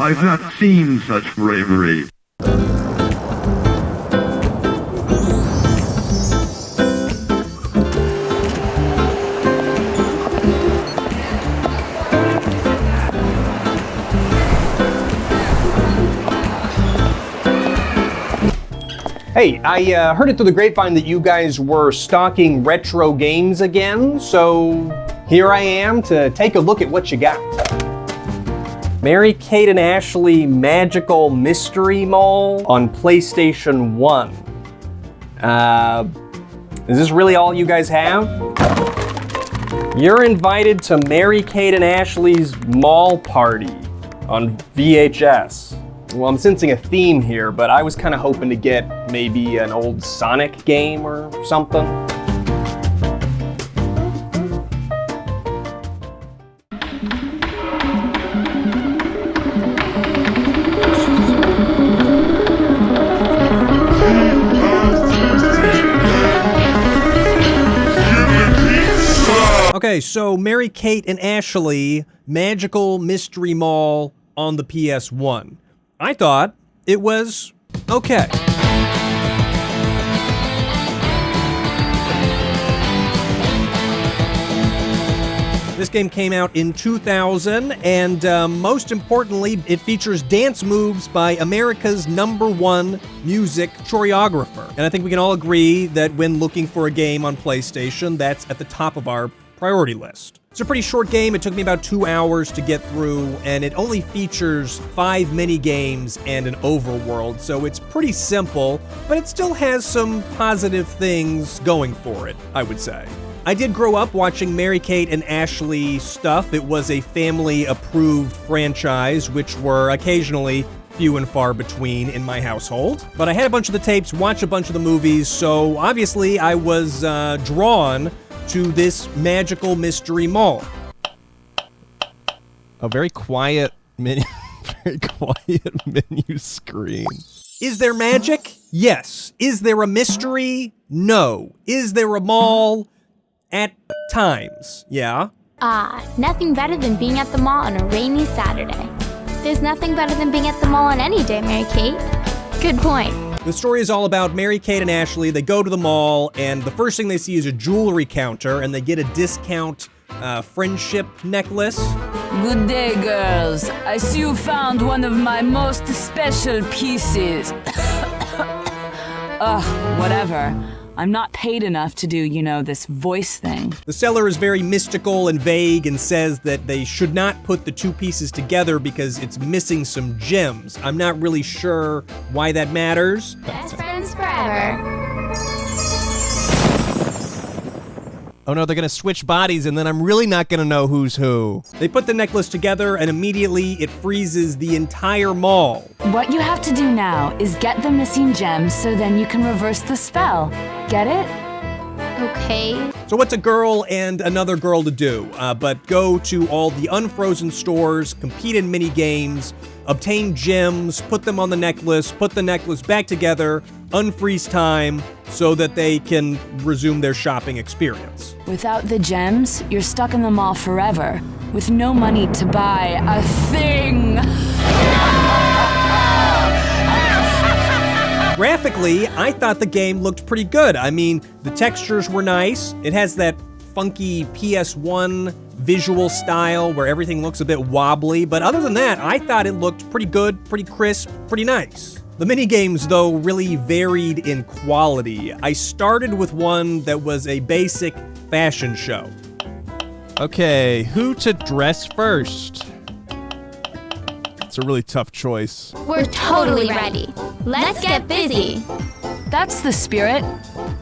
I've not seen such bravery. Hey, I heard it through the grapevine that you guys were stocking retro games again, so here I am to take a look at what you got. Mary Kate and Ashley Magical Mystery Mall on PlayStation 1. Is this really all you guys have? You're invited to Mary Kate and Ashley's Mall Party on VHS. Well, I'm sensing a theme here, but I was kind of hoping to get maybe an old Sonic game or something. Okay, so Mary Kate and Ashley Magical Mystery Mall on the PS1. I thought it was okay. This game came out in 2000, and most importantly, it features dance moves by America's #1 music choreographer. And I think we can all agree that when looking for a game on PlayStation, that's at the top of our priority list. It's a pretty short game. It took me about 2 hours to get through, and it only features 5 mini-games and an overworld, so it's pretty simple, but it still has some positive things going for it, I would say. I did grow up watching Mary Kate and Ashley stuff. It was a family-approved franchise, which were occasionally few and far between in my household. But I had a bunch of the tapes, watched a bunch of the movies, so obviously I was drawn to this magical mystery mall. A very quiet menu screen. Is there magic? Yes. Is there a mystery? No. Is there a mall? At times. Yeah. Nothing better than being at the mall on a rainy Saturday. There's nothing better than being at the mall on any day, Mary Kate. Good point. The story is all about Mary Kate and Ashley. They go to the mall, and the first thing they see is a jewelry counter, and they get a discount friendship necklace. Good day, girls. I see you found one of my most special pieces. Whatever. I'm not paid enough to do, this voice thing. The seller is very mystical and vague and says that they should not put the two pieces together because it's missing some gems. I'm not really sure why that matters. Best friends forever. Oh no, they're gonna switch bodies and then I'm really not gonna know who's who. They put the necklace together and immediately it freezes the entire mall. What you have to do now is get the missing gems so then you can reverse the spell. Get it? Okay. So what's a girl and another girl to do? But go to all the unfrozen stores, compete in mini games, obtain gems, put them on the necklace, put the necklace back together, unfreeze time, so that they can resume their shopping experience. Without the gems, you're stuck in the mall forever, with no money to buy a thing. Graphically, I thought the game looked pretty good. I mean, the textures were nice. It has that funky PS1 visual style where everything looks a bit wobbly, but other than that, I thought it looked pretty good, pretty crisp, pretty nice. The minigames, though, really varied in quality. I started with one that was a basic fashion show. Okay, who to dress first? It's a really tough choice. We're totally ready. Let's get busy. That's the spirit.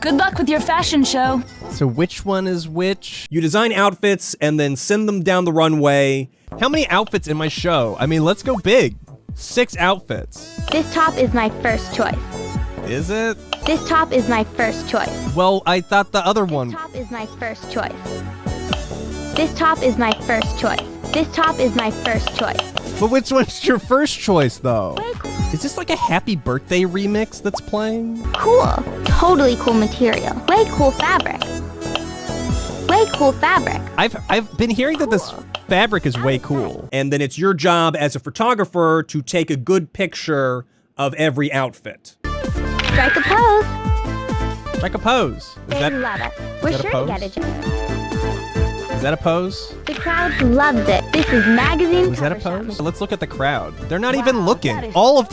Good luck with your fashion show. So which one is which? You design outfits and then send them down the runway. How many outfits in my show? I mean, let's go big. 6 outfits. This top is my first choice. Is it? This top is my first choice. Well, I thought the other one. This top is my first choice. This top is my first choice. This top is my first choice. But which one's your first choice, though? Is this like a happy birthday remix that's playing? Cool. Totally cool material. Way cool fabric. Way cool fabric. I've been hearing that this fabric is way cool. And then it's your job as a photographer to take a good picture of every outfit. Strike a pose. Strike a pose. They love it. We're that a sure to pose? get a gem. Is that a pose? The crowd loves it. This is magazine Was that a cover pose? shot. Let's look at the crowd. They're not even Wow, looking. that is- All of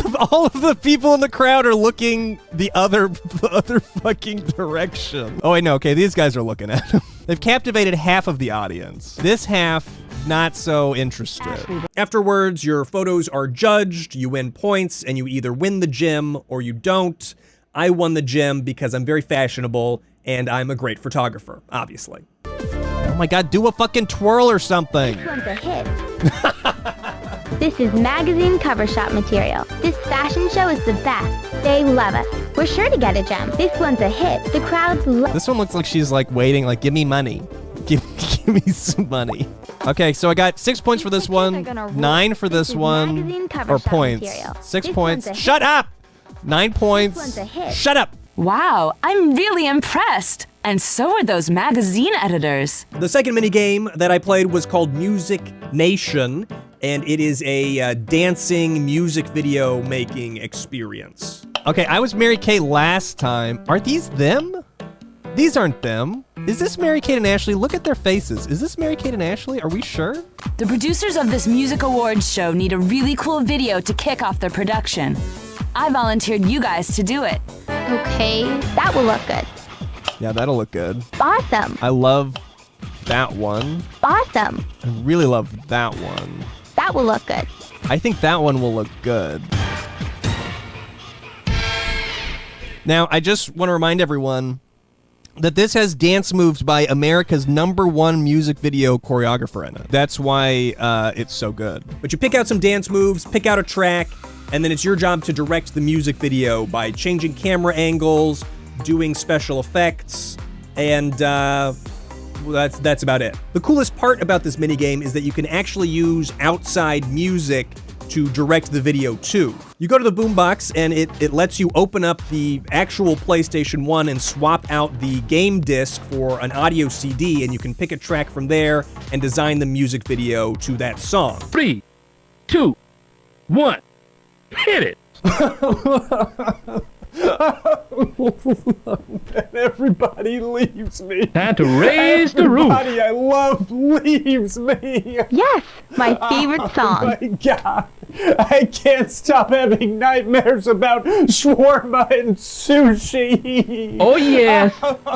the people in the crowd are looking the other fucking direction. Oh wait, no. Okay, these guys are looking at him. They've captivated half of the audience. This half, not so interested. Afterwards, your photos are judged. You win points, and you either win the gym or you don't. I won the gym because I'm very fashionable and I'm a great photographer, obviously. Oh my God, do a fucking twirl or something. This one's a hit. This is magazine cover shot material. This fashion show is the best. They love it. We're sure to get a gem. This one's a hit. The crowd loves it. This one looks like she's like waiting, like, give me money. Give me some money. Okay, so I got 6 points for this one, 9 for this one, magazine cover or shot points. material. 6 This points. one's a Shut up! 9 points. one's a hit. Shut up! Wow, I'm really impressed. And so are those magazine editors. The second mini game that I played was called Music Nation, and it is a dancing music video making experience. Okay, I was Mary Kate last time. Are these them? These aren't them. Is this Mary Kate and Ashley? Look at their faces. Is this Mary Kate and Ashley? Are we sure? The producers of this music awards show need a really cool video to kick off their production. I volunteered you guys to do it. Okay, that will look good. Yeah, that'll look good. Awesome. I love that one. Awesome. I really love that one. That will look good. I think that one will look good. Now, I just want to remind everyone that this has dance moves by America's #1 music video choreographer in it. That's why it's so good. But you pick out some dance moves, pick out a track, and then it's your job to direct the music video by changing camera angles, doing special effects, and that's about it. The coolest part about this minigame is that you can actually use outside music to direct the video too. You go to the boombox and it lets you open up the actual PlayStation 1 and swap out the game disc for an audio CD, and you can pick a track from there and design the music video to that song. 3, 2, 1, hit it! Everybody leaves me. Time to raise the roof. Everybody I love leaves me. Yes, my favorite song. Oh my God. I can't stop having nightmares about shawarma and sushi. Oh yes,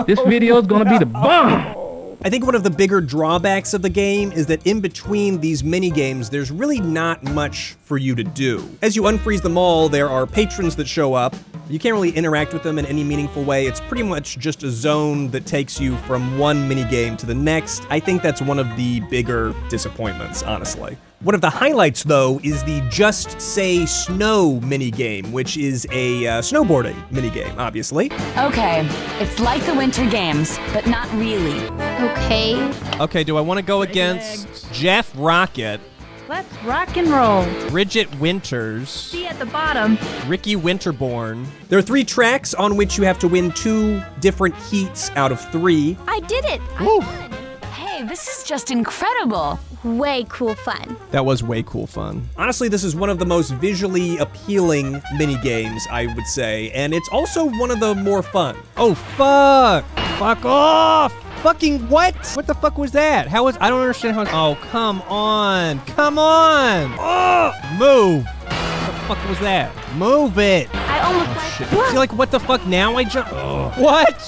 this video is gonna be the bomb. I think one of the bigger drawbacks of the game is that in between these mini games, there's really not much for you to do. As you unfreeze the mall, there are patrons that show up. You can't really interact with them in any meaningful way. It's pretty much just a zone that takes you from one mini game to the next. I think that's one of the bigger disappointments, honestly. One of the highlights, though, is the Just Say Snow minigame, which is a snowboarding minigame, obviously. Okay, it's like the Winter Games, but not really. Okay. Okay, do I want to go against Jeff Rocket, Let's rock and roll. Bridget Winters, See at the bottom. Ricky Winterborn? There are 3 tracks on which you have to win 2 different heats out of 3. I did it. Woo. Hey, this is just incredible. Way cool fun. That was way cool fun. Honestly, this is one of the most visually appealing mini games, I would say, and it's also one of the more fun. Oh, fuck! Fuck off! Fucking what? What the fuck was that? I don't understand how. Oh, come on! Come on! Oh, move! What the fuck was that? Move it! I almost Shit. You're like, what the fuck? Now I jump. What?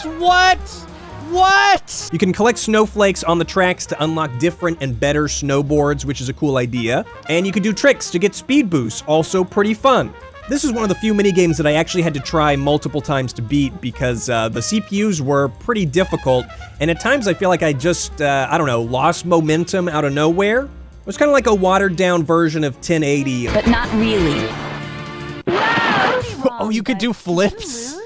What? You can collect snowflakes on the tracks to unlock different and better snowboards, which is a cool idea. And you can do tricks to get speed boosts, also pretty fun. This is one of the few mini games that I actually had to try multiple times to beat because the CPUs were pretty difficult, and at times I feel like I just, I don't know, lost momentum out of nowhere. It was kind of like a watered-down version of 1080. But not really. Oh, you could do flips?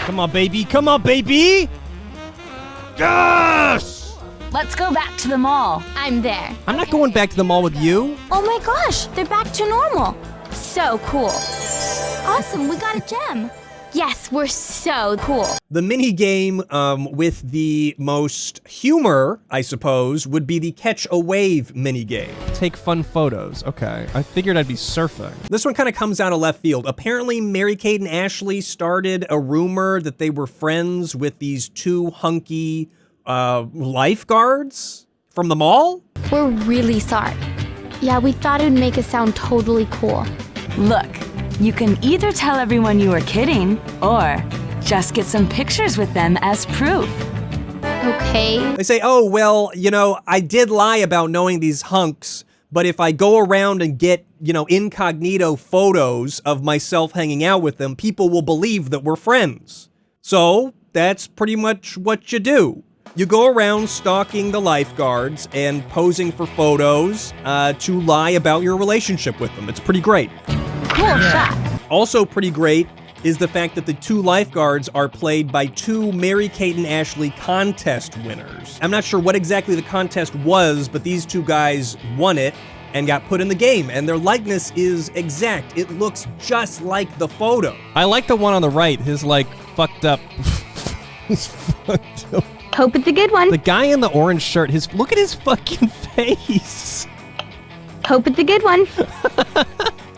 Come on, baby. Come on, baby! Yes! Let's go back to the mall. I'm there. I'm not going back to the mall with you. Oh my gosh, they're back to normal. So cool. Awesome, we got a gem. Yes, we're so cool. The mini game with the most humor, I suppose, would be the catch a wave mini game. Take fun photos. Okay, I figured I'd be surfing. This one kind of comes out of left field. Apparently, Mary-Kate and Ashley started a rumor that they were friends with these two hunky lifeguards from the mall. We're really sorry. Yeah, we thought it would make us sound totally cool. Look, you can either tell everyone you were kidding, or just get some pictures with them as proof. Okay. They say, oh, well, you know, I did lie about knowing these hunks, but if I go around and get, you know, incognito photos of myself hanging out with them, people will believe that we're friends. So that's pretty much what you do. You go around stalking the lifeguards and posing for photos to lie about your relationship with them. It's pretty great. Cool shot. Also pretty great is the fact that the two lifeguards are played by two Mary-Kate and Ashley contest winners. I'm not sure what exactly the contest was, but these two guys won it and got put in the game, and their likeness is exact. It looks just like the photo. I like the one on the right, his like fucked up. He's fucked up. Hope it's a good one. The guy in the orange shirt, look at his fucking face. Hope it's a good one.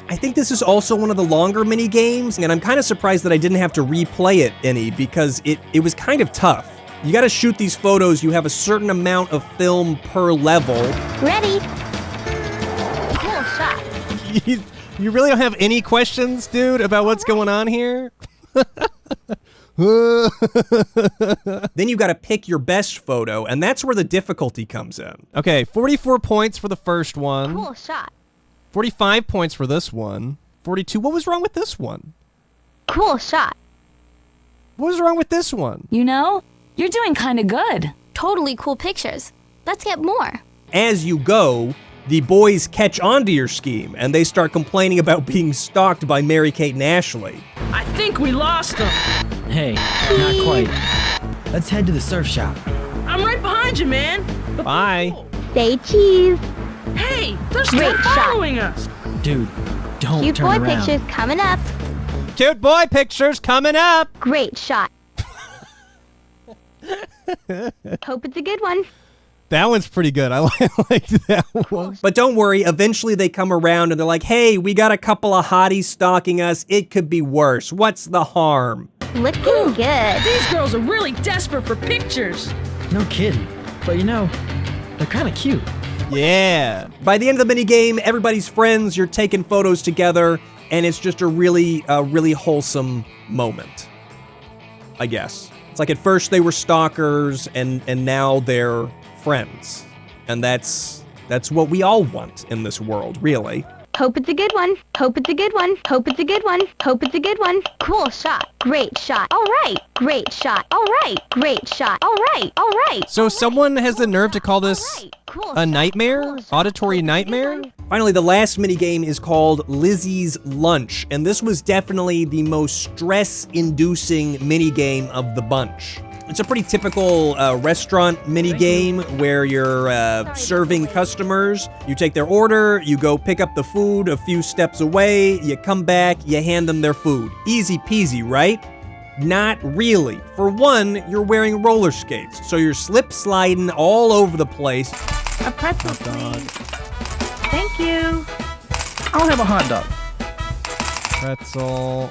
I think this is also one of the longer mini games, and I'm kind of surprised that I didn't have to replay it any because it was kind of tough. You gotta shoot these photos, you have a certain amount of film per level. Ready. Cool shot. You really don't have any questions, dude, about what's going on here? Then you gotta pick your best photo, and that's where the difficulty comes in. Okay, 44 points for the first one. Cool shot. 45 points for this one. 42. What was wrong with this one? Cool shot. What was wrong with this one? You know, you're doing kind of good. Totally cool pictures. Let's get more. As you go, the boys catch on to your scheme, and they start complaining about being stalked by Mary-Kate and Ashley. I think we lost them. Hey, not quite. Let's head to the surf shop. I'm right behind you, man. But Bye. Say cheese. hey, they're still Great shot. following us. Dude, don't Cute turn boy around. pictures coming up. Cute boy pictures coming up. Great shot. Hope it's a good one. That one's pretty good. I like that one. But don't worry, eventually they come around and they're like, hey, we got a couple of hotties stalking us. It could be worse. What's the harm? Looking good. These girls are really desperate for pictures. No kidding. But you know, they're kind of cute. Yeah. By the end of the minigame, everybody's friends, you're taking photos together, and it's just a really wholesome moment, I guess. It's like at first they were stalkers, and now they're friends. And that's what we all want in this world, really. Hope it's a good one. Hope it's a good one. Hope it's a good one. Hope it's a good one. Cool shot. Great shot. All right. Great shot. All right. Great shot. All right. All right. So someone has the nerve to call this Cool a nightmare? Cool shot. Oh, Auditory Cool nightmare? shot. Finally, the last minigame is called Lizzie's Lunch, and this was definitely the most stress-inducing minigame of the bunch. It's a pretty typical restaurant minigame where you're serving customers. You take their order, you go pick up the food a few steps away, you come back, you hand them their food. Easy peasy, right? Not really. For one, you're wearing roller skates, so you're slip-sliding all over the place. A pretzel, please. Thank you. I'll have a hot dog. Pretzel.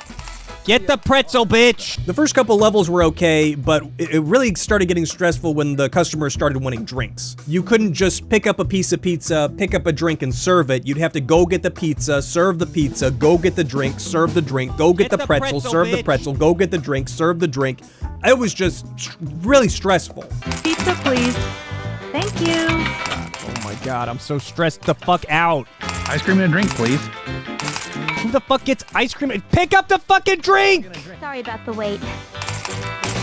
Get the pretzel, bitch! The first couple levels were okay, but it really started getting stressful when the customers started wanting drinks. You couldn't just pick up a piece of pizza, pick up a drink, and serve it. You'd have to go get the pizza, serve the pizza, go get the drink, serve the drink, go get the pretzel, serve the pretzel, go get the drink, serve the drink. It was just really stressful. Pizza, please. Thank you. Oh my god, I'm so stressed the fuck out. Ice cream and a drink, please. Who the fuck gets ice cream? Pick up the fucking drink! Sorry about the wait.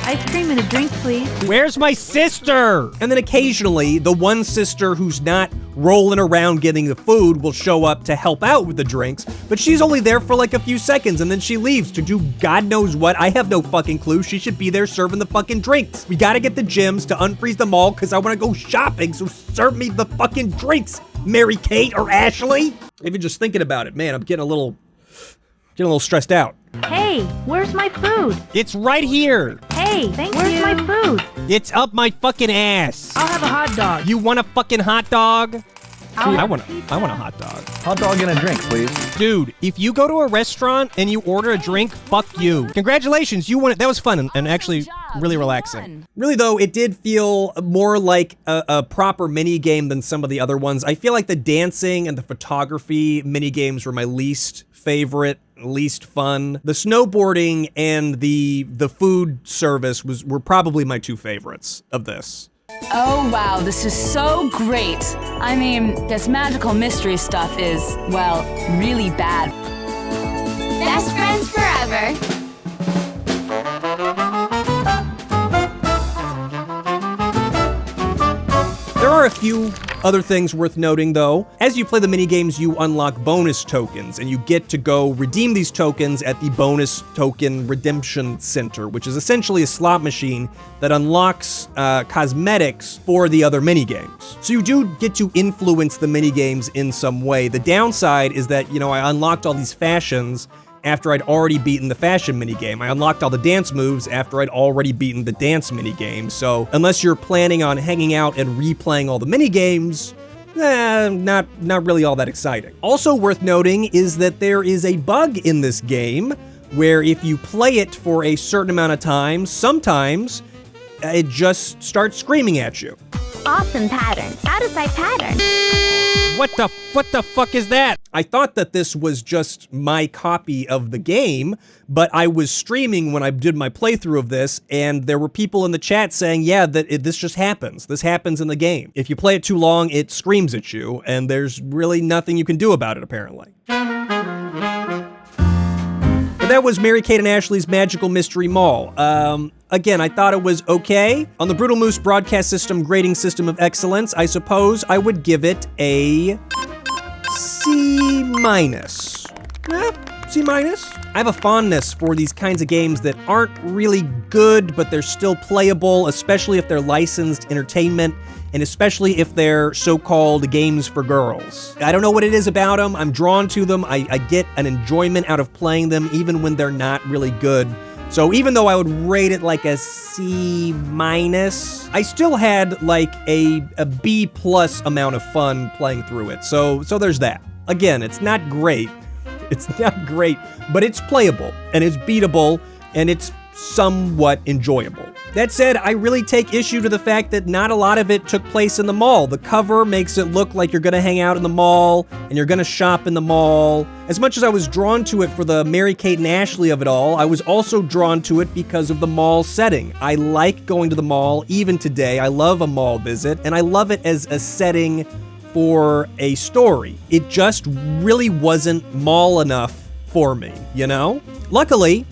Ice cream and a drink, please. Where's my sister? And then occasionally, the one sister who's not rolling around getting the food will show up to help out with the drinks, but she's only there for like a few seconds and then she leaves to do God knows what. I have no fucking clue. She should be there serving the fucking drinks. We gotta get the gyms to unfreeze them all because I want to go shopping, so serve me the fucking drinks, Mary Kate or Ashley. Even just thinking about it, man, I'm getting a little Getting a little stressed out. Hey, where's my food? It's right here. Hey, where's my food? It's up my fucking ass. I'll have a hot dog. You want a fucking hot dog? I want a hot dog. Hot dog and a drink, please. Dude, if you go to a restaurant and you order a drink, fuck you. Congratulations, you won it. That was fun and actually really relaxing. Really, though, it did feel more like a proper mini game than some of the other ones. I feel like the dancing and the photography mini games were my least favorite, least fun. The snowboarding and the food service were probably my two favorites of this. Oh wow, this is so great. I mean, this magical mystery stuff is, well, really bad. Best friends forever. There are a few other things worth noting, though. As you play the minigames, you unlock bonus tokens, and you get to go redeem these tokens at the Bonus Token Redemption Center, which is essentially a slot machine that unlocks cosmetics for the other minigames. So you do get to influence the minigames in some way. The downside is that, I unlocked all these fashions after I'd already beaten the fashion minigame. I unlocked all the dance moves after I'd already beaten the dance minigame. So unless you're planning on hanging out and replaying all the minigames, not really all that exciting. Also worth noting is that there is a bug in this game where if you play it for a certain amount of time, sometimes it just starts screaming at you. Awesome pattern. Out of sight pattern. What the fuck is that? I thought that this was just my copy of the game, but I was streaming when I did my playthrough of this, and there were people in the chat saying, yeah, this just happens. This happens in the game. If you play it too long, it screams at you, and there's really nothing you can do about it, apparently. But that was Mary-Kate and Ashley's Magical Mystery Mall. Again, I thought it was okay. On the Brutal Moose broadcast system grading system of excellence, I suppose I would give it a C-. C-. I have a fondness for these kinds of games that aren't really good, but they're still playable, especially if they're licensed entertainment, and especially if they're so-called games for girls. I don't know what it is about them. I'm drawn to them. I get an enjoyment out of playing them, even when they're not really good. So even though I would rate it like a C-, I still had like a B+ amount of fun playing through it. So there's that. Again, it's not great. It's not great, but it's playable, and it's beatable, and it's somewhat enjoyable. That said, I really take issue to the fact that not a lot of it took place in the mall. The cover makes it look like you're gonna hang out in the mall, and you're gonna shop in the mall. As much as I was drawn to it for the Mary-Kate and Ashley of it all, I was also drawn to it because of the mall setting. I like going to the mall, even today. I love a mall visit, and I love it as a setting for a story. It just really wasn't mall enough for me, Luckily,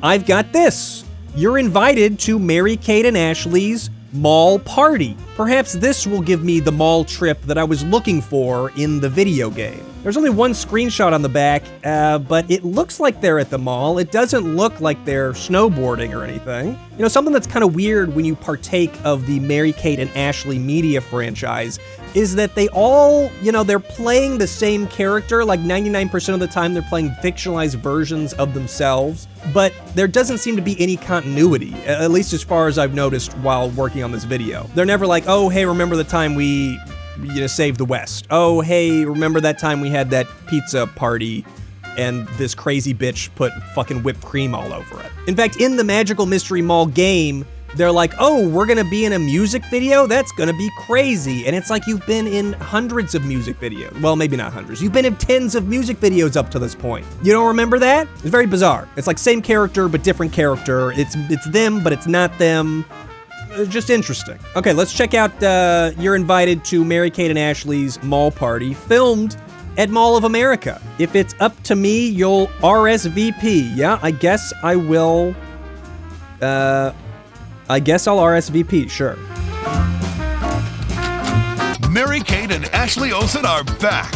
I've got this. You're invited to Mary-Kate and Ashley's mall party. Perhaps this will give me the mall trip that I was looking for in the video game. There's only one screenshot on the back, but it looks like they're at the mall. It doesn't look like they're snowboarding or anything. Something that's kind of weird when you partake of the Mary-Kate and Ashley media franchise is that they all, they're playing the same character. Like 99% of the time they're playing fictionalized versions of themselves, but there doesn't seem to be any continuity, at least as far as I've noticed while working on this video. They're never like, oh, hey, remember the time we saved the West? Oh, hey, remember that time we had that pizza party and this crazy bitch put fucking whipped cream all over it? In fact, in the Magical Mystery Mall game, they're like, oh, we're gonna be in a music video? That's gonna be crazy. And it's like you've been in hundreds of music videos. Well, maybe not hundreds. You've been in tens of music videos up to this point. You don't remember that? It's very bizarre. It's like same character, but different character. It's them, but it's not them. Just interesting. Okay, let's check out You're Invited to Mary-Kate and Ashley's Mall Party, filmed at Mall of America. If it's up to me, you'll RSVP. Yeah, I guess I will. I guess I'll RSVP, sure. Mary-Kate and Ashley Olsen are back.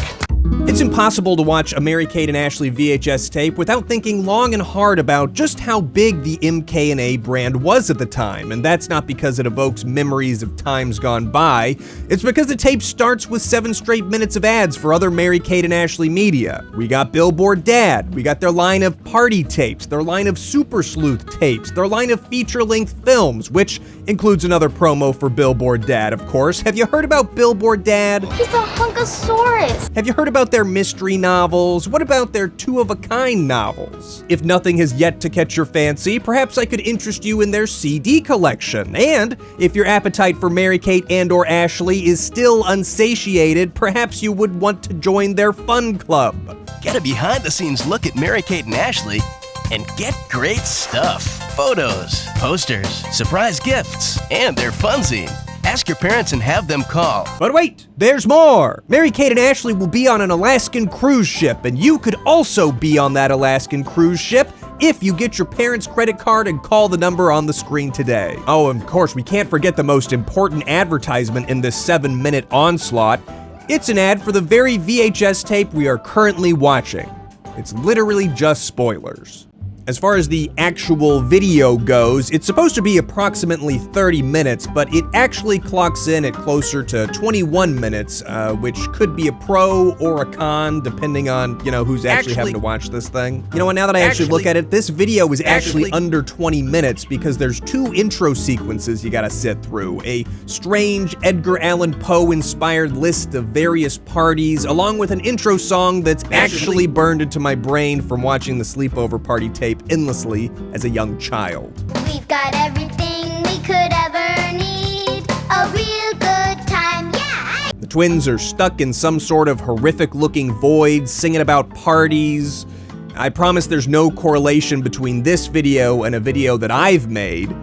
It's impossible to watch a Mary-Kate and Ashley VHS tape without thinking long and hard about just how big the MK&A brand was at the time, and that's not because it evokes memories of times gone by. It's because the tape starts with 7 straight minutes of ads for other Mary-Kate and Ashley media. We got Billboard Dad, we got their line of party tapes, their line of Super Sleuth tapes, their line of feature-length films, which includes another promo for Billboard Dad, of course. Have you heard about Billboard Dad? He's a hunkosaurus. Have you heard about their mystery novels? What about their two-of-a-kind novels? If nothing has yet to catch your fancy, perhaps I could interest you in their CD collection. And if your appetite for Mary-Kate and/or Ashley is still unsatiated, perhaps you would want to join their fun club. Get a behind-the-scenes look at Mary-Kate and Ashley and get great stuff. Photos, posters, surprise gifts, and their fanzine. Ask your parents and have them call. But wait, there's more! Mary-Kate and Ashley will be on an Alaskan cruise ship, and you could also be on that Alaskan cruise ship if you get your parents' credit card and call the number on the screen today. Oh, and of course, we can't forget the most important advertisement in this 7-minute onslaught. It's an ad for the very VHS tape we are currently watching. It's literally just spoilers. As far as the actual video goes, it's supposed to be approximately 30 minutes, but it actually clocks in at closer to 21 minutes, which could be a pro or a con, depending on, who's actually having to watch this thing. You know what, now that I actually look at it, this video is actually under 20 minutes because there's 2 intro sequences you gotta sit through. A strange Edgar Allan Poe-inspired list of various parties, along with an intro song that's actually burned into my brain from watching the sleepover party tape endlessly as a young child. We've got everything we could ever need. A real good time, yeah! The twins are stuck in some sort of horrific-looking void, singing about parties. I promise there's no correlation between this video and a video that I've made.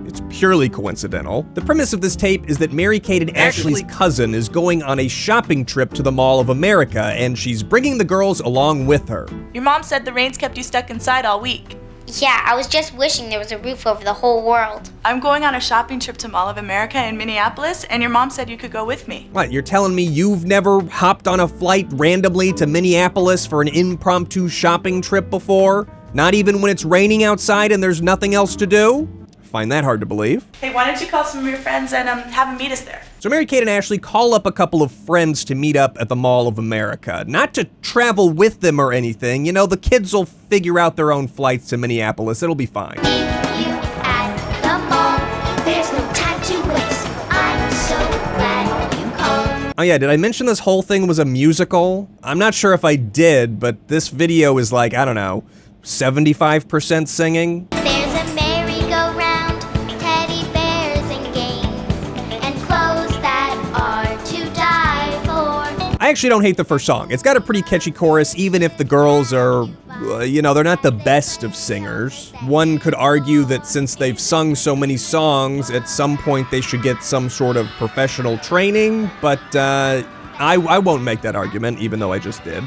It's purely coincidental. The premise of this tape is that Mary-Kate and Ashley's cousin is going on a shopping trip to the Mall of America, and she's bringing the girls along with her. Your mom said the rain's kept you stuck inside all week. Yeah, I was just wishing there was a roof over the whole world. I'm going on a shopping trip to Mall of America in Minneapolis, and your mom said you could go with me. What, you're telling me you've never hopped on a flight randomly to Minneapolis for an impromptu shopping trip before? Not even when it's raining outside and there's nothing else to do? Find that hard to believe. Hey, why don't you call some of your friends and have them meet us there? So Mary-Kate and Ashley call up a couple of friends to meet up at the Mall of America. Not to travel with them or anything. The kids will figure out their own flights to Minneapolis. It'll be fine. Meet you at the mall. There's no time to waste. I'm so glad you called. Oh yeah, did I mention this whole thing was a musical? I'm not sure if I did, but this video is like, I don't know, 75% singing. There's a merry-go-round, teddy bears and games, and clothes that are to die for. I actually don't hate the first song. It's got a pretty catchy chorus, even if the girls are, they're not the best of singers. One could argue that since they've sung so many songs, at some point they should get some sort of professional training, but I won't make that argument, even though I just did.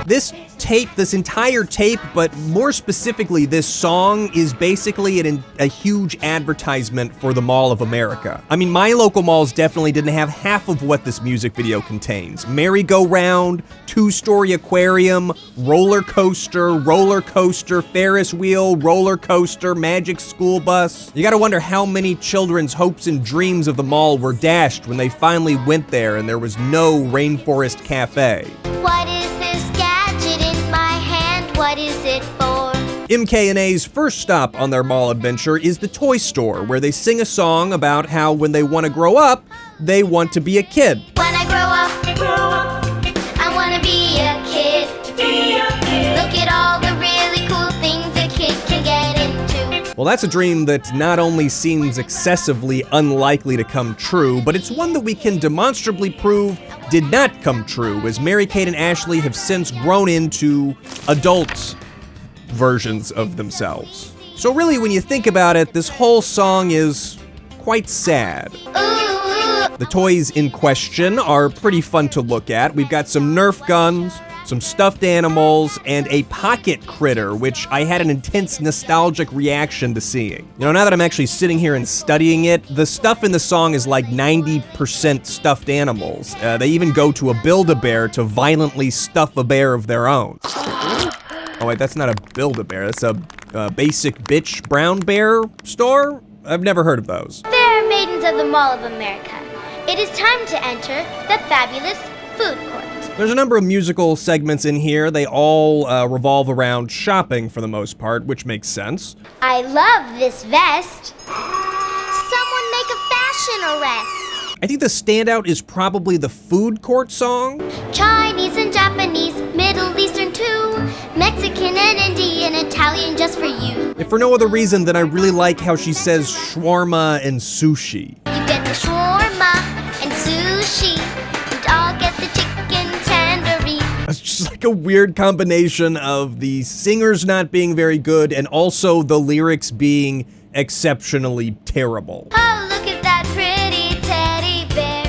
This tape, this entire tape, but more specifically this song, is basically a huge advertisement for the Mall of America. I mean, my local malls definitely didn't have half of what this music video contains. Merry-go-round, 2-story aquarium, roller coaster, Ferris wheel, roller coaster, magic school bus. You gotta wonder how many children's hopes and dreams of the mall were dashed when they finally went there and there was no Rainforest Cafe. What is this gadget in my hand? What is it for? MK&A's first stop on their mall adventure is the toy store, where they sing a song about how when they want to grow up, they want to be a kid. When I grow up, I want to be a kid. Look at all the really cool things a kid can get into. Well, that's a dream that not only seems excessively unlikely to come true, but it's one that we can demonstrably prove did not come true, as Mary-Kate and Ashley have since grown into adult versions of themselves. So really, when you think about it, this whole song is quite sad. The toys in question are pretty fun to look at. We've got some Nerf guns, some stuffed animals, and a pocket critter, which I had an intense nostalgic reaction to seeing. You know, now that I'm actually sitting here and studying it, the stuff in the song is like 90% stuffed animals. They even go to a Build-A-Bear to violently stuff a bear of their own. Oh wait, that's not a Build-A-Bear, that's a Basic Bitch Brown Bear store? I've never heard of those. Fair maidens of the Mall of America, it is time to enter the fabulous food court. There's a number of musical segments in here. They all revolve around shopping for the most part, which makes sense. I love this vest. Someone make a fashion arrest. I think the standout is probably the food court song. Chinese and Japanese, Middle Eastern too, Mexican and Indian, Italian just for you. If for no other reason than I really like how she says shawarma and sushi. You get the shawarma and sushi, and I'll get the chicken tandoori. It's just like a weird combination of the singers not being very good and also the lyrics being exceptionally terrible. Oh, look at that pretty teddy bear.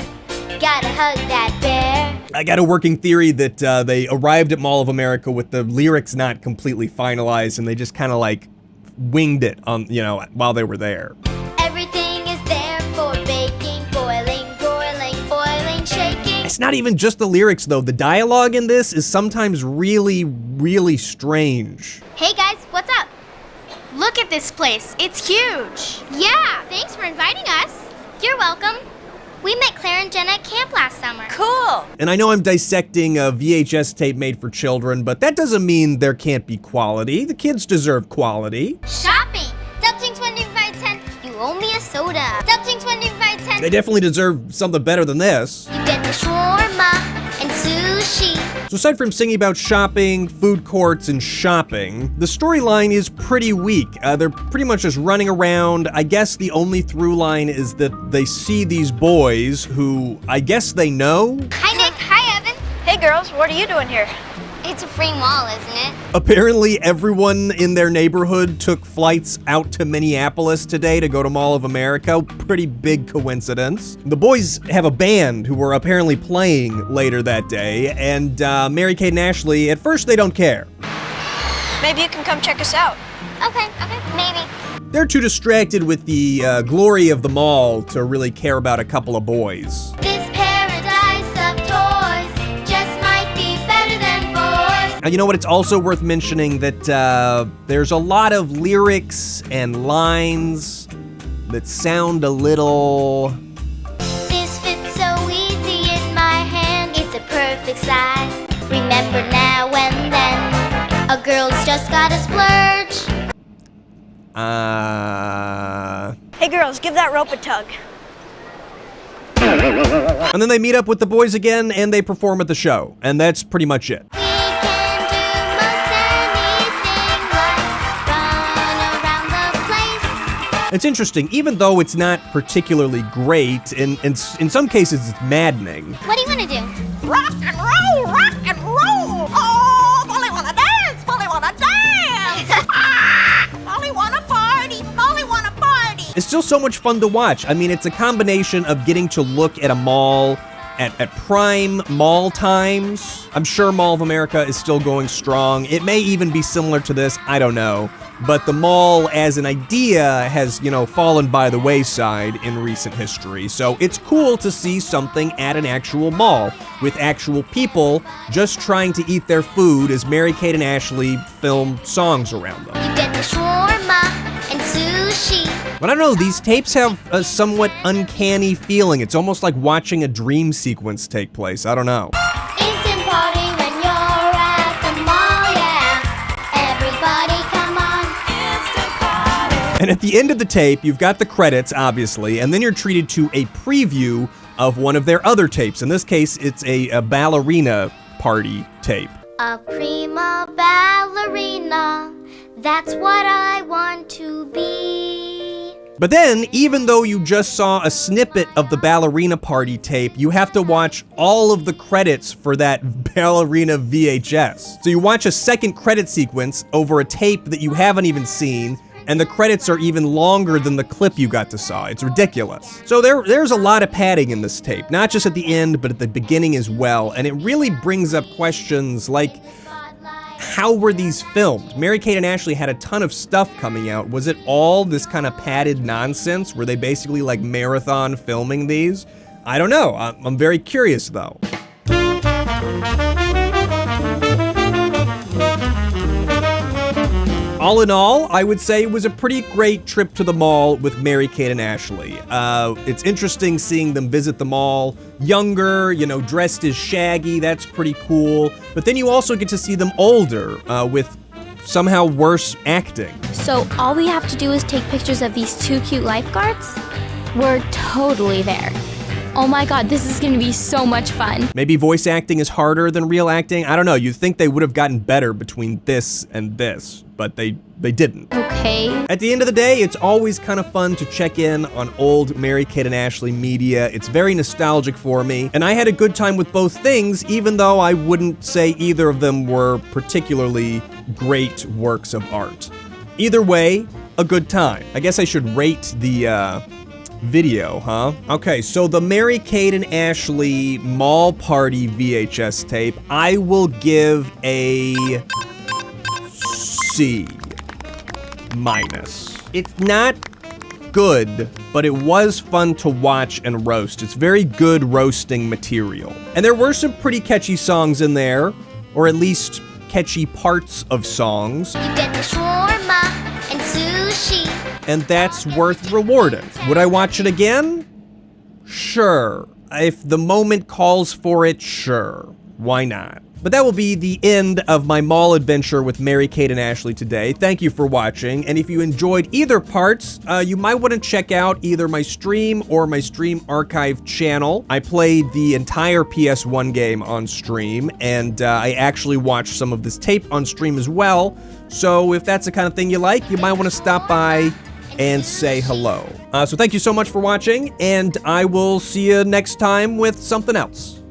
Gotta hug that bear. I got a working theory that they arrived at Mall of America with the lyrics not completely finalized and they just kind of like winged it on, you know, while they were there. Everything is there for baking, boiling, broiling, boiling, shaking. It's not even just the lyrics though. The dialogue in this is sometimes really, really strange. Hey guys, what's up? Look at this place. It's huge. Yeah, thanks for inviting us. You're welcome. We met Claire and Jenna at camp last summer. Cool. And I know I'm dissecting a VHS tape made for children, but that doesn't mean there can't be quality. The kids deserve quality. Shopping. Double 25 cents. You owe me a soda. Double 25 cents. They definitely deserve something better than this. You get the shawarma and sushi. So aside from singing about shopping, food courts, and shopping, the storyline is pretty weak. They're pretty much just running around. I guess the only through line is that they see these boys who I guess they know. Hi, Nick. Hi, Evan. Hey, girls. What are you doing here? It's a free mall, isn't it? Apparently everyone in their neighborhood took flights out to Minneapolis today to go to Mall of America. Pretty big coincidence. The boys have a band who were apparently playing later that day, and Mary-Kate and Ashley, at first they don't care. Maybe you can come check us out. Okay, maybe. They're too distracted with the glory of the mall to really care about a couple of boys. This paradise of toys just might be better than boys. Now, you know what? It's also worth mentioning that there's a lot of lyrics and lines that sound a little... This fits so easy in my hand. It's a perfect size. Remember now and then, a girl's just gotta splurge. Hey, girls, give that rope a tug. And then they meet up with the boys again and they perform at the show. And that's pretty much it. We can do most anything like run around the place. It's interesting, even though it's not particularly great, in some cases it's maddening. What do you want to do? Rock and roll, rock and roll. Oh, Polly wanna dance, Polly wanna dance. Polly wanna party, Polly wanna party. It's still so much fun to watch. I mean, it's a combination of getting to look at a mall at prime mall times. I'm sure Mall of America is still going strong. It may even be similar to this, I don't know. But the mall as an idea has, fallen by the wayside in recent history. So it's cool to see something at an actual mall with actual people just trying to eat their food as Mary-Kate and Ashley film songs around them. You get the shawarma and sushi. But I don't know, these tapes have a somewhat uncanny feeling. It's almost like watching a dream sequence take place. I don't know. Instant party when you're at the mall, yeah. Everybody come on. Instant party. And at the end of the tape, you've got the credits, obviously, and then you're treated to a preview of one of their other tapes. In this case, it's a ballerina party tape. A prima ballerina, that's what I want to be. But then, even though you just saw a snippet of the ballerina party tape, you have to watch all of the credits for that ballerina VHS. So you watch a second credit sequence over a tape that you haven't even seen, And the credits are even longer than the clip you got to saw. It's ridiculous. So there's a lot of padding in this tape, not just at the end, but at the beginning as well. And it really brings up questions like, how were these filmed? Mary-Kate and Ashley had a ton of stuff coming out. Was it all this kind of padded nonsense? Were they basically like marathon filming these? I don't know. I'm very curious though. All in all, I would say it was a pretty great trip to the mall with Mary-Kate and Ashley. It's interesting seeing them visit the mall younger, you know, dressed as Shaggy. That's pretty cool. But then you also get to see them older with somehow worse acting. So all we have to do is take pictures of these two cute lifeguards? We're totally there. Oh my god, this is gonna be so much fun. Maybe voice acting is harder than real acting? I don't know. You'd think they would have gotten better between this and this, but they didn't. Okay. At the end of the day, it's always kind of fun to check in on old Mary-Kate and Ashley media. It's very nostalgic for me, and I had a good time with both things, even though I wouldn't say either of them were particularly great works of art. Either way, a good time. I guess I should rate the, video, huh? Okay, so the Mary-Kate and Ashley Mall Party VHS tape, I will give a C-. It's not good, but it was fun to watch and roast. It's very good roasting material. And there were some pretty catchy songs in there, or at least catchy parts of songs. You get the shawarma and sushi. And that's worth rewarding. Would I watch it again? Sure. If the moment calls for it, sure. Why not? But that will be the end of my mall adventure with Mary-Kate and Ashley today. Thank you for watching, and if you enjoyed either parts, you might want to check out either my stream or my stream archive channel. I played the entire PS1 game on stream, and I actually watched some of this tape on stream as well. So if that's the kind of thing you like, you might want to stop by and say hello. So thank you so much for watching, and I will see you next time with something else.